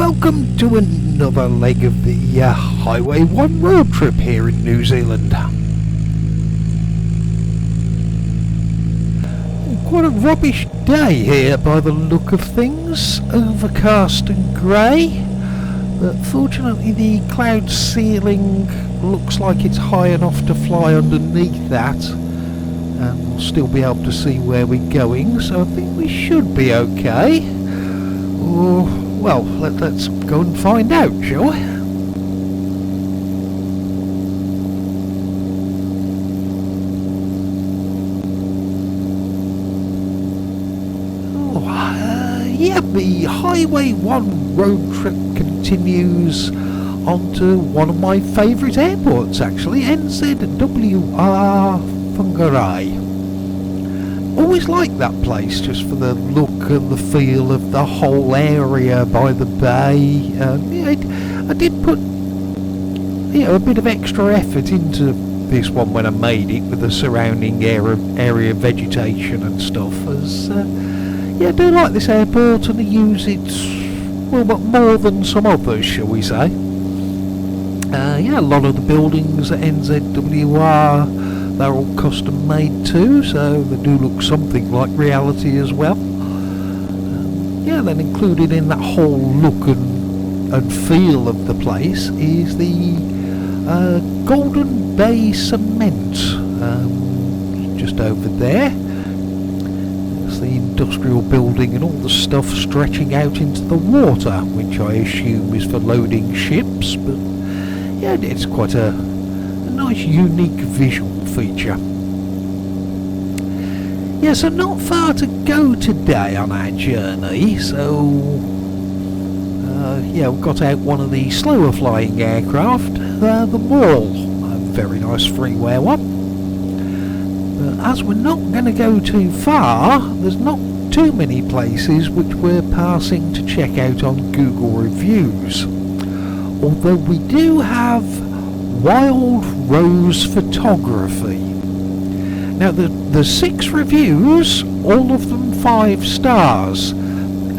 welcome to another leg of the Highway 1 road trip here in New Zealand. Quite a rubbish day here by the look of things, overcast and grey, but fortunately the cloud ceiling looks like it's high enough to fly underneath that, and we'll still be able to see where we're going, so I think we should be okay. Well, let's go and find out, shall we? The Highway 1 road trip continues onto one of my favourite airports, actually, NZWR Whangarei. Always liked that place, just for the look and the feel of the whole area by the bay. I did put a bit of extra effort into this one when I made it, with the surrounding area vegetation and stuff, as I do like this airport, and I use it, well, but more than some others, shall we say. A lot of the buildings at NZWR, they're all custom made too, so they do look something like reality as well. Then included in that whole look and feel of the place is the Golden Bay Cement, just over there. The industrial building and all the stuff stretching out into the water, which I assume is for loading ships, but it's quite a nice unique visual feature. So not far to go today on our journey, so we've got out one of the slower flying aircraft, the Maul, a very nice freeware one. As we're not going to go too far, there's not too many places which we're passing to check out on Google Reviews. Although we do have Wild Rose Photography. Now the 6 reviews, all of them 5 stars.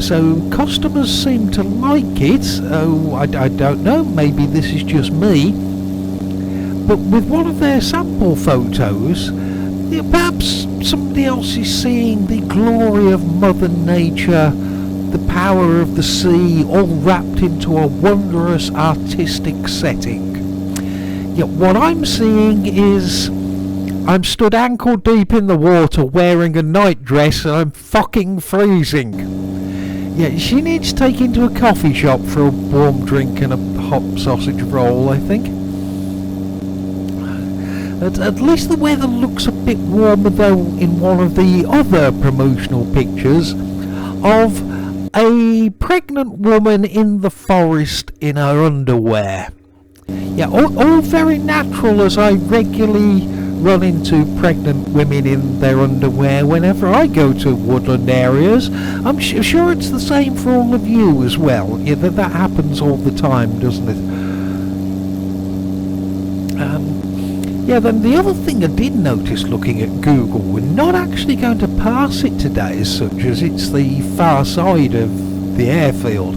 So customers seem to like it. I don't know, maybe this is just me. But with one of their sample photos, perhaps somebody else is seeing the glory of Mother Nature, the power of the sea, all wrapped into a wondrous artistic setting. Yet what I'm seeing is I'm stood ankle deep in the water wearing a night dress and I'm fucking freezing. She needs taking to a coffee shop for a warm drink and a hot sausage roll, I think. At least the weather looks a bit warmer, though, in one of the other promotional pictures of a pregnant woman in the forest in her underwear. All very natural, as I regularly run into pregnant women in their underwear whenever I go to woodland areas. I'm sure it's the same for all of you as well. That happens all the time, doesn't it? Then the other thing I did notice looking at Google, we're not actually going to pass it today as such, as it's the far side of the airfield.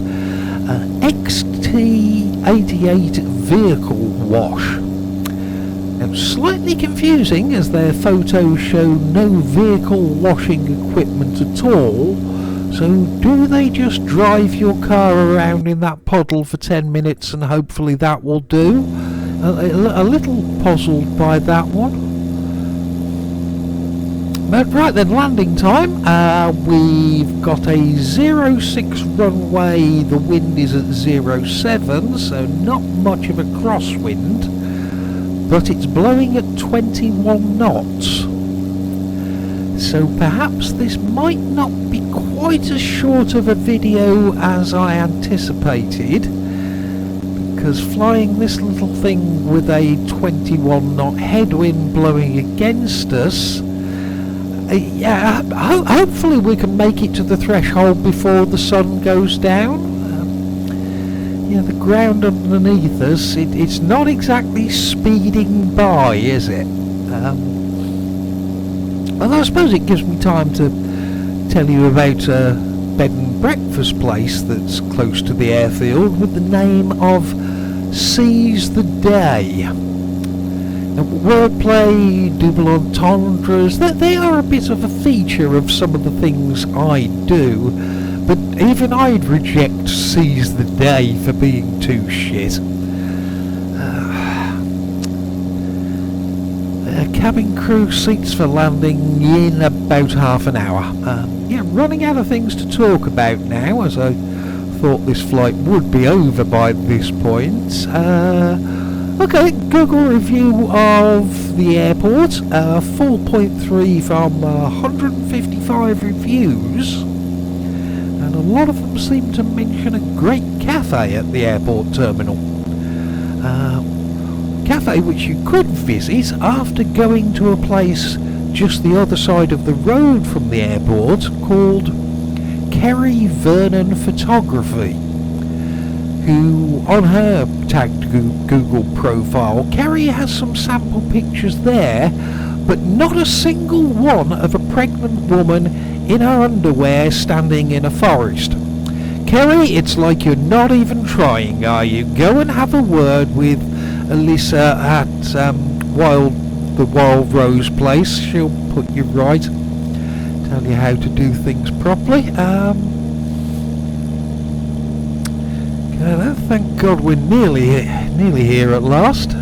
XT88 Vehicle Wash. Now, slightly confusing, as their photos show no vehicle washing equipment at all. So do they just drive your car around in that puddle for 10 minutes and hopefully that will do? A little puzzled by that one. But right then, landing time. We've got a 06 runway, the wind is at 07, so not much of a crosswind, but it's blowing at 21 knots. So perhaps this might not be quite as short of a video as I anticipated, because flying this little thing with a 21 knot headwind blowing against us, hopefully we can make it to the threshold before the sun goes down. The ground underneath us, it's not exactly speeding by, is it? Although I suppose it gives me time to tell you about bed and breakfast place that's close to the airfield with the name of Seize the Day. Now, wordplay, double entendres, they are a bit of a feature of some of the things I do, but even I'd reject Seize the Day for being too shit. Cabin crew seats for landing in about half an hour. Running out of things to talk about now, as I thought this flight would be over by this point. Okay, Google review of the airport, 4.3 from 155 reviews, and a lot of them seem to mention a great cafe at the airport terminal. Cafe which you could visit after going to a place just the other side of the road from the airport called Kerry Vernon Photography, who on her tagged Google profile, Kerry has some sample pictures there, but not a single one of a pregnant woman in her underwear standing in a forest. Kerry, it's like you're not even trying, are you? Go and have a word with Alyssa at the Wild Rose place. She'll put you right, tell you how to do things properly. Thank God we're nearly here at last.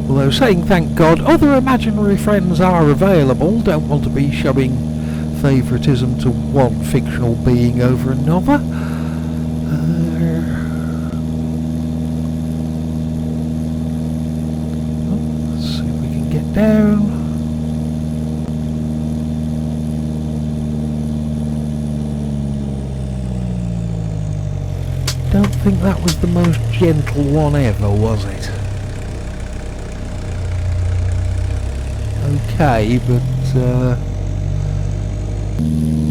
Although saying thank God, other imaginary friends are available. Don't want to be showing favouritism to one fictional being over another. Let's see if we can get down. Don't think that was the most gentle one ever, was it? Okay, but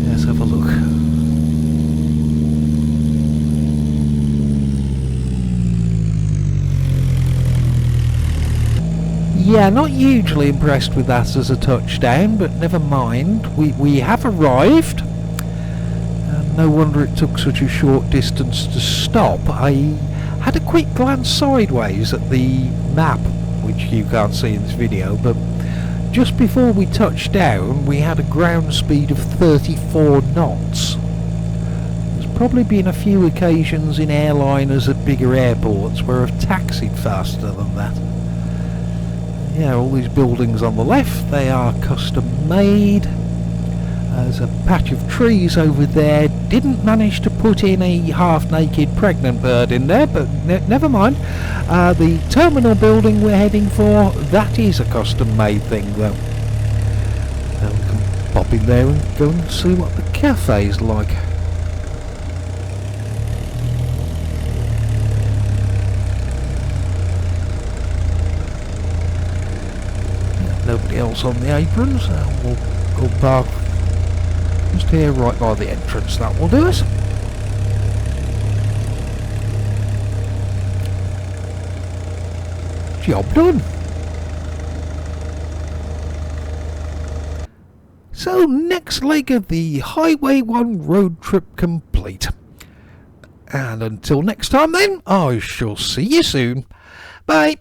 let's have a look. Yeah, not hugely impressed with that as a touchdown, but never mind. We have arrived. No wonder it took such a short distance to stop. I had a quick glance sideways at the map, which you can't see in this video, but just before we touched down we had a ground speed of 34 knots. There's probably been a few occasions in airliners at bigger airports where I've taxied faster than that. Yeah, all these buildings on the left, they are custom made. There's a patch of trees over there. Didn't manage to put in a half-naked pregnant bird in there, but never mind. The terminal building we're heading for, that is a custom-made thing, though. Now we can pop in there and go and see what the cafe's like. Nobody else on the apron, so we'll go park just here right by the entrance. That will do us. Job done. So next leg of the Highway 1 road trip complete. And until next time then, I shall see you soon. Bye.